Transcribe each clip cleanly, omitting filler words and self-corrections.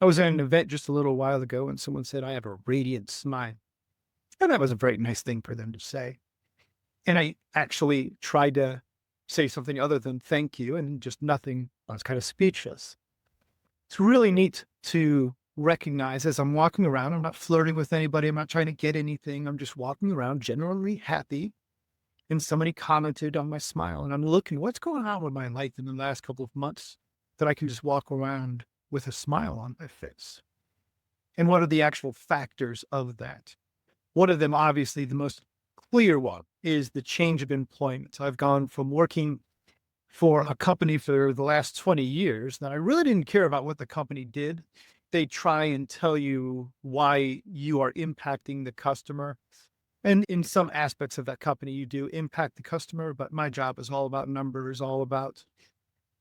I was at an event just a little while ago and someone said, I have a radiant smile. And that was a very nice thing for them to say. And I actually tried to say something other than thank you and just nothing. I was kind of speechless. It's really neat to recognize as I'm walking around, I'm not flirting with anybody. I'm not trying to get anything. I'm just walking around generally happy. And somebody commented on my smile and I'm looking, what's going on with my life in the last couple of months that I can just walk around with a smile on my face? And what are the actual factors of that? One of them, obviously, the most clear one is the change of employment. I've gone from working for a company for the last 20 years that I really didn't care about what the company did. They try and tell you why you are impacting the customer. And in some aspects of that company, you do impact the customer, but my job is all about numbers, all about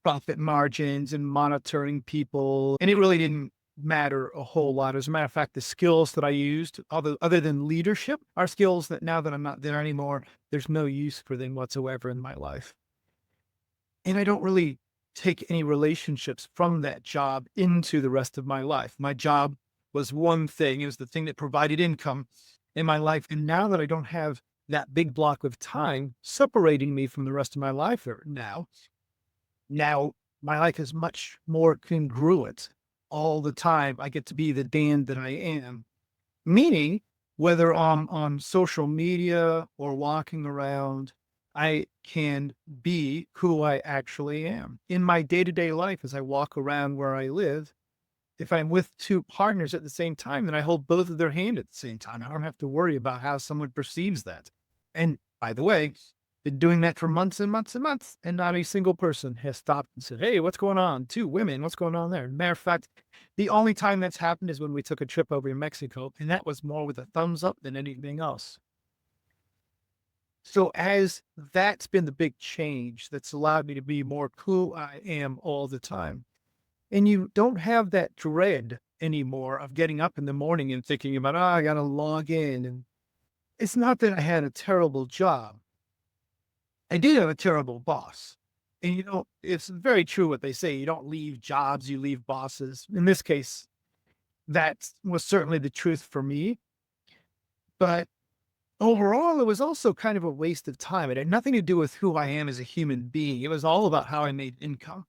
profit margins and monitoring people. And it really didn't matter a whole lot. As a matter of fact, the skills that I used, other than leadership, are skills that now that I'm not there anymore, there's no use for them whatsoever in my life. And I don't really take any relationships from that job into the rest of my life. My job was one thing, it was the thing that provided income in my life. And now that I don't have that big block of time separating me from the rest of my life now my life is much more congruent all the time. I get to be the Dan that I am, meaning whether I'm on social media or walking around, I can be who I actually am. In my day-to-day life, as I walk around where I live, if I'm with two partners at the same time, then I hold both of their hand at the same time. I don't have to worry about how someone perceives that. And by the way, been doing that for months and months and months, and not a single person has stopped and said, "Hey, what's going on?" Two women, what's going on there? Matter of fact, the only time that's happened is when we took a trip over to Mexico, and that was more with a thumbs up than anything else. So as that's been the big change that's allowed me to be more who I am all the time. And you don't have that dread anymore of getting up in the morning and thinking about, oh, I got to log in. And it's not that I had a terrible job. I did have a terrible boss. And it's very true what they say. You don't leave jobs, you leave bosses. In this case, that was certainly the truth for me. But overall, it was also kind of a waste of time. It had nothing to do with who I am as a human being. It was all about how I made income.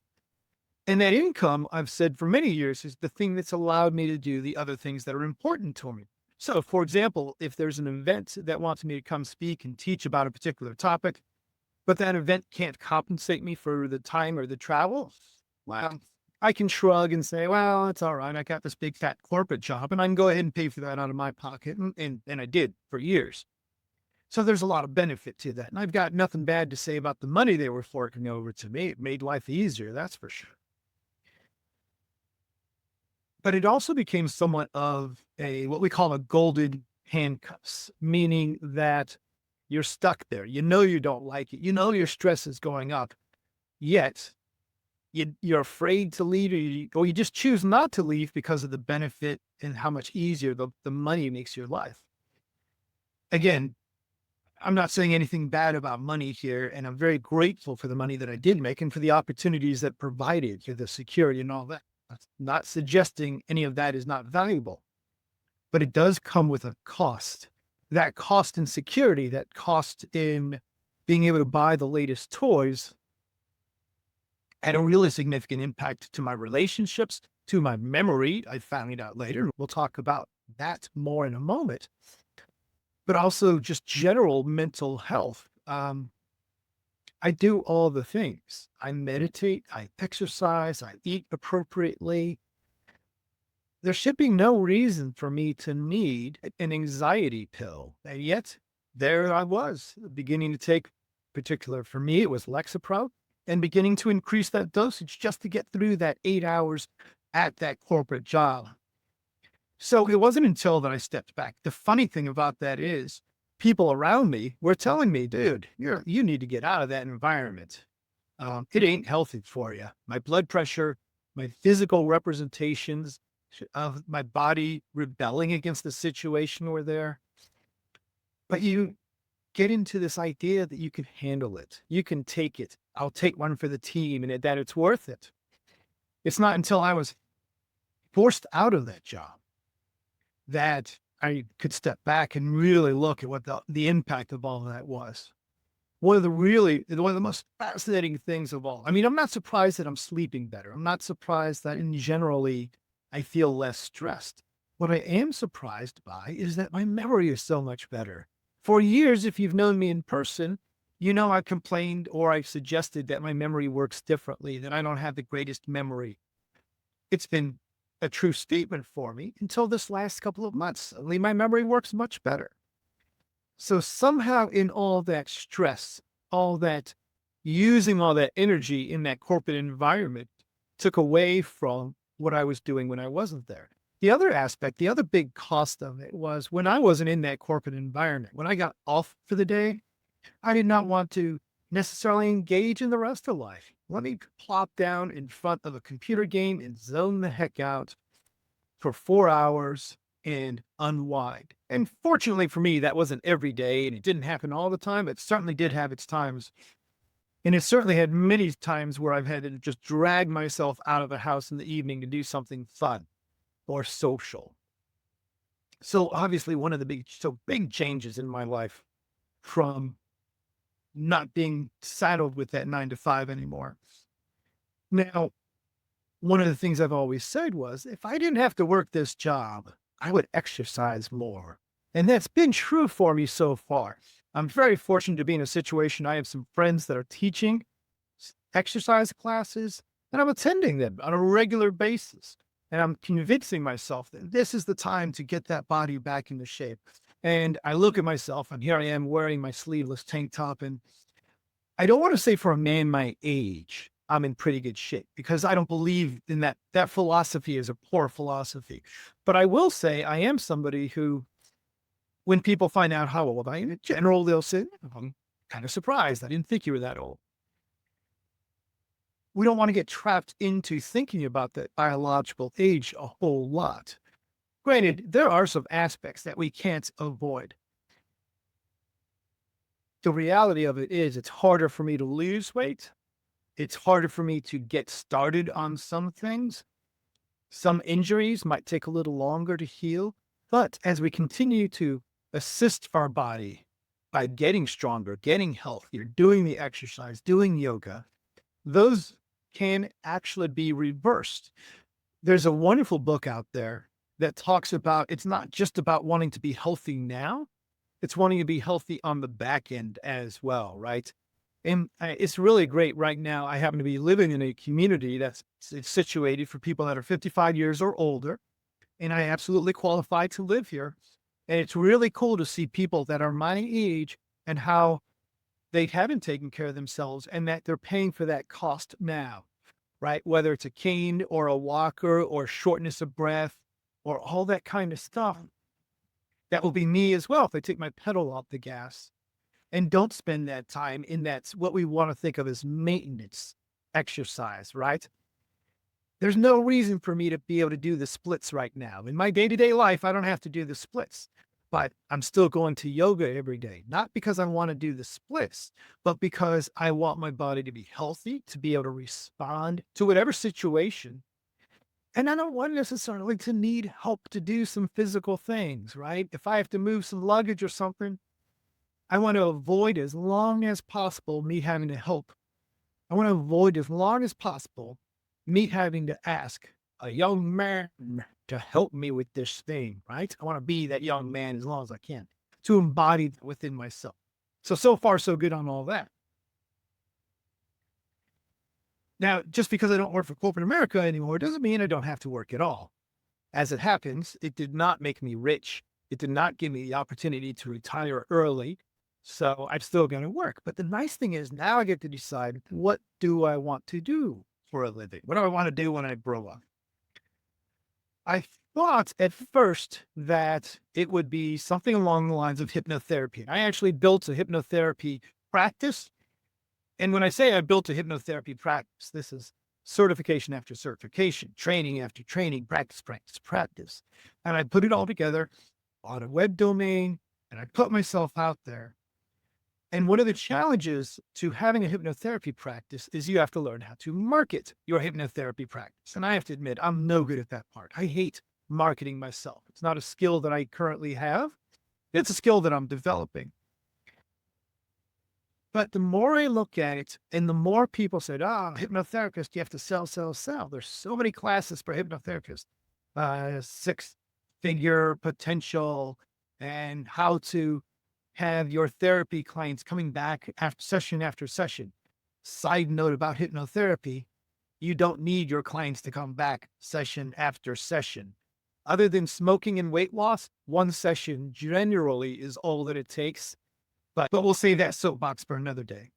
And that income, I've said for many years, is the thing that's allowed me to do the other things that are important to me. So, for example, if there's an event that wants me to come speak and teach about a particular topic, but that event can't compensate me for the time or the travel, well, I can shrug and say, well, it's all right. I got this big fat corporate job and I can go ahead and pay for that out of my pocket. And I did for years. So there's a lot of benefit to that. And I've got nothing bad to say about the money they were forking over to me. It made life easier, that's for sure. But it also became somewhat of a what we call a golden handcuffs, meaning that you're stuck there. You know you don't like it. You know your stress is going up, yet you're afraid to leave, or you just choose not to leave because of the benefit and how much easier the money makes your life. Again, I'm not saying anything bad about money here, and I'm very grateful for the money that I did make and for the opportunities that provided for the security and all that. That's not suggesting any of that is not valuable, but it does come with a cost. That cost in security, that cost in being able to buy the latest toys had a really significant impact to my relationships, to my memory. I found out later. We'll talk about that more in a moment, but also just general mental health. I do all the things. I meditate, I exercise, I eat appropriately. There should be no reason for me to need an anxiety pill. And yet there I was beginning to take particular for me, it was Lexapro and beginning to increase that dosage just to get through that 8 hours at that corporate job. So it wasn't until that I stepped back. The funny thing about that is people around me were telling me, dude, you need to get out of that environment. It ain't healthy for you. My blood pressure, my physical representations of my body rebelling against the situation were there. But you get into this idea that you can handle it. You can take it. I'll take one for the team and that it's worth it. It's not until I was forced out of that job that I could step back and really look at what the impact of all of that was. One of the most fascinating things of all. I mean, I'm not surprised that I'm sleeping better. I'm not surprised that in generally I feel less stressed. What I am surprised by is that my memory is so much better. For years, if you've known me in person, you know I complained or I suggested that my memory works differently, that I don't have the greatest memory. It's been a true statement for me until this last couple of months. Suddenly my memory works much better. So somehow in all that stress, all that using all that energy in that corporate environment took away from what I was doing when I wasn't there. The other aspect, the other big cost of it was when I wasn't in that corporate environment, when I got off for the day, I did not want to necessarily engage in the rest of life. Let me plop down in front of a computer game and zone the heck out for 4 hours and unwind. And fortunately for me, that wasn't every day and it didn't happen all the time. It certainly did have its times. And it certainly had many times where I've had to just drag myself out of the house in the evening to do something fun or social. So obviously one of the big changes in my life from not being saddled with that 9 to 5 anymore. Now, one of the things I've always said was if I didn't have to work this job, I would exercise more. And that's been true for me so far. I'm very fortunate to be in a situation. I have some friends that are teaching exercise classes, and I'm attending them on a regular basis. And I'm convincing myself that this is the time to get that body back into shape. And I look at myself, and here I am wearing my sleeveless tank top. And I don't want to say for a man my age, I'm in pretty good shape because I don't believe in that. That philosophy is a poor philosophy. But I will say I am somebody who, when people find out how old I am, in general, they'll say, I'm kind of surprised. I didn't think you were that old. We don't want to get trapped into thinking about that biological age a whole lot. Granted, there are some aspects that we can't avoid. The reality of it is it's harder for me to lose weight. It's harder for me to get started on some things. Some injuries might take a little longer to heal. But as we continue to assist our body by getting stronger, getting healthier, doing the exercise, doing yoga, those can actually be reversed. There's a wonderful book out there that talks about it's not just about wanting to be healthy now, it's wanting to be healthy on the back end as well, right? And it's really great right now. I happen to be living in a community that's situated for people that are 55 years or older, and I absolutely qualify to live here. And it's really cool to see people that are my age and how they haven't taken care of themselves and that they're paying for that cost now, right? Whether it's a cane or a walker or shortness of breath or all that kind of stuff. That will be me as well if I take my pedal off the gas and don't spend that time in that's what we want to think of as maintenance exercise, right? There's no reason for me to be able to do the splits right now. In my day-to-day life, I don't have to do the splits, but I'm still going to yoga every day, not because I want to do the splits, but because I want my body to be healthy, to be able to respond to whatever situation. And I don't want necessarily to need help to do some physical things, right? If I have to move some luggage or something, I want to avoid as long as possible me having to help. I want to avoid as long as possible me having to ask a young man to help me with this thing, right? I want to be that young man as long as I can to embody that within myself. So far, so good on all that. Now, just because I don't work for corporate America anymore doesn't mean I don't have to work at all. As it happens, it did not make me rich. It did not give me the opportunity to retire early. So I'm still going to work. But the nice thing is now I get to decide, what do I want to do for a living? What do I want to do when I grow up? I thought at first that it would be something along the lines of hypnotherapy. I actually built a hypnotherapy practice. And when I say I built a hypnotherapy practice, this is certification after certification, training after training, practice, practice, practice. And I put it all together on a web domain and I put myself out there. And one of the challenges to having a hypnotherapy practice is you have to learn how to market your hypnotherapy practice. And I have to admit, I'm no good at that part. I hate marketing myself. It's not a skill that I currently have. It's a skill that I'm developing. But the more I look at it and the more people said, hypnotherapist, you have to sell, sell, sell. There's so many classes for hypnotherapists, six-figure potential and how to have your therapy clients coming back after session. Side note about hypnotherapy, you don't need your clients to come back session after session. Other than smoking and weight loss, one session generally is all that it takes. But we'll save that soapbox for another day.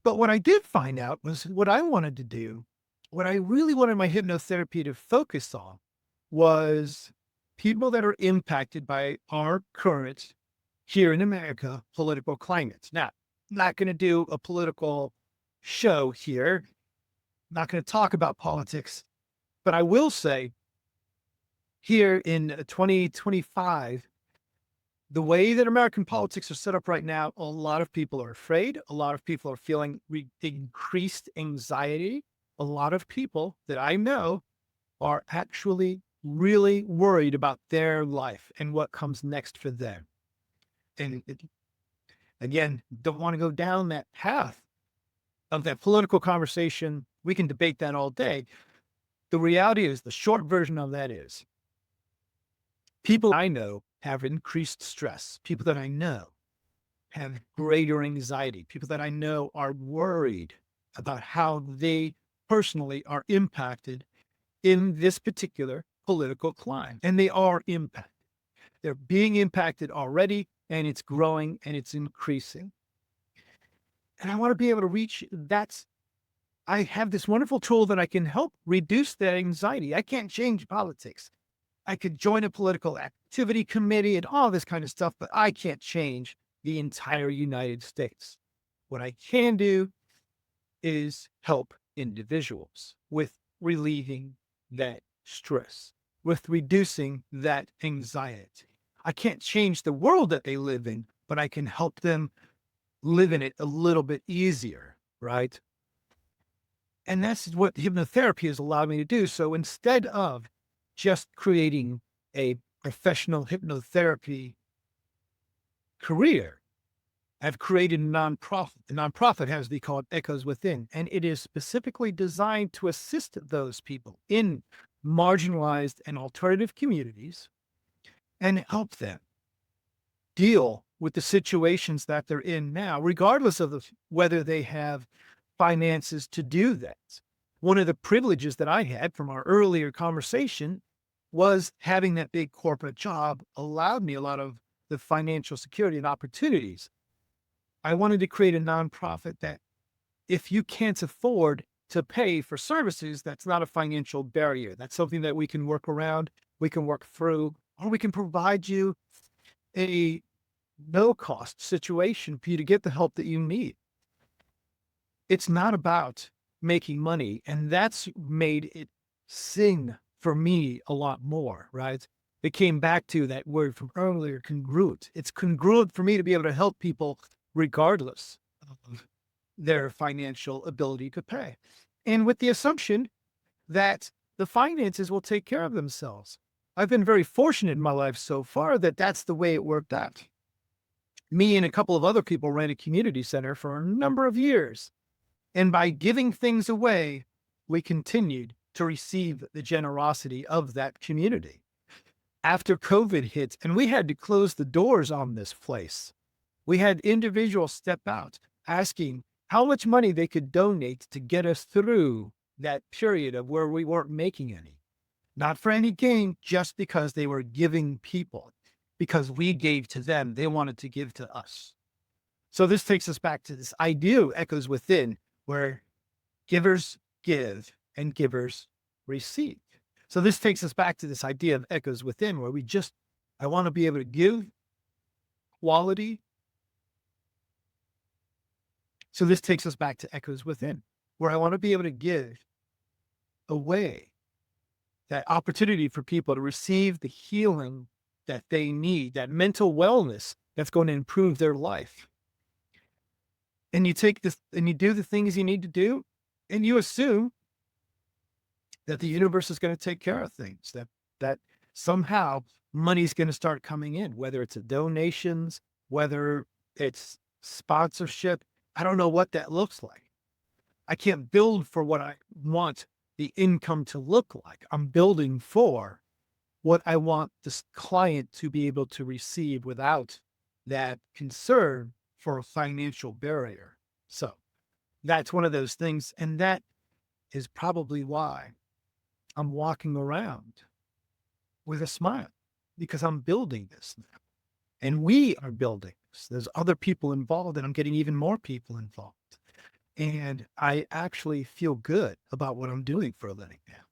But what I did find out was what I wanted to do, what I really wanted my hypnotherapy to focus on was people that are impacted by our current, here in America, political climate. Now, I'm not going to do a political show here. I'm not going to talk about politics, but I will say here in 2025, the way that American politics are set up right now, a lot of people are afraid. A lot of people are feeling increased anxiety. A lot of people that I know are actually really worried about their life and what comes next for them. And again, don't want to go down that path of that political conversation. We can debate that all day. The reality is, the short version of that is, people I know have increased stress. People that I know have greater anxiety. People that I know are worried about how they personally are impacted in this particular political climate. And they are impacted. They're being impacted already, and it's growing and it's increasing. And I want to be able to reach that. I have this wonderful tool that I can help reduce that anxiety. I can't change politics. I could join a political activity committee and all this kind of stuff, but I can't change the entire United States. What I can do is help individuals with relieving that stress, with reducing that anxiety. I can't change the world that they live in, but I can help them live in it a little bit easier, right? And that's what hypnotherapy has allowed me to do. So instead of just creating a professional hypnotherapy career, I've created a nonprofit. The nonprofit has to be called Echoes Within, and it is specifically designed to assist those people in marginalized and alternative communities and help them deal with the situations that they're in now, regardless of whether they have finances to do that. One of the privileges that I had from our earlier conversation was having that big corporate job allowed me a lot of the financial security and opportunities. I wanted to create a nonprofit that if you can't afford to pay for services, that's not a financial barrier. That's something that we can work around, we can work through, or we can provide you a no-cost situation for you to get the help that you need. It's not about making money, and that's made it sing for me a lot more, right? It came back to that word from earlier, congruent. It's congruent for me to be able to help people regardless of their financial ability to pay. And with the assumption that the finances will take care of themselves. I've been very fortunate in my life so far that that's the way it worked out. Me and a couple of other people ran a community center for a number of years. And by giving things away, we continued to receive the generosity of that community. After COVID hit and we had to close the doors on this place, we had individuals step out asking how much money they could donate to get us through that period of where we weren't making any. Not for any gain, just because they were giving people, because we gave to them, they wanted to give to us. So this takes us back to this idea of Echoes Within, where givers give and givers receive. So this takes us back to this idea of Echoes Within, where I want to be able to give quality. So this takes us back to Echoes Within, where I want to be able to give away that opportunity for people to receive the healing that they need, that mental wellness that's going to improve their life. and you take this and you do the things you need to do, and you assume that the universe is going to take care of things, that somehow money's going to start coming in, whether it's a donations, whether it's sponsorship. I don't know what that looks like. I can't build for what I want the income to look like. I'm building for what I want this client to be able to receive without that concern for a financial barrier. So that's one of those things. And that is probably why I'm walking around with a smile, because I'm building this now. And we are building this. There's other people involved, and I'm getting even more people involved. And I actually feel good about what I'm doing for a living now.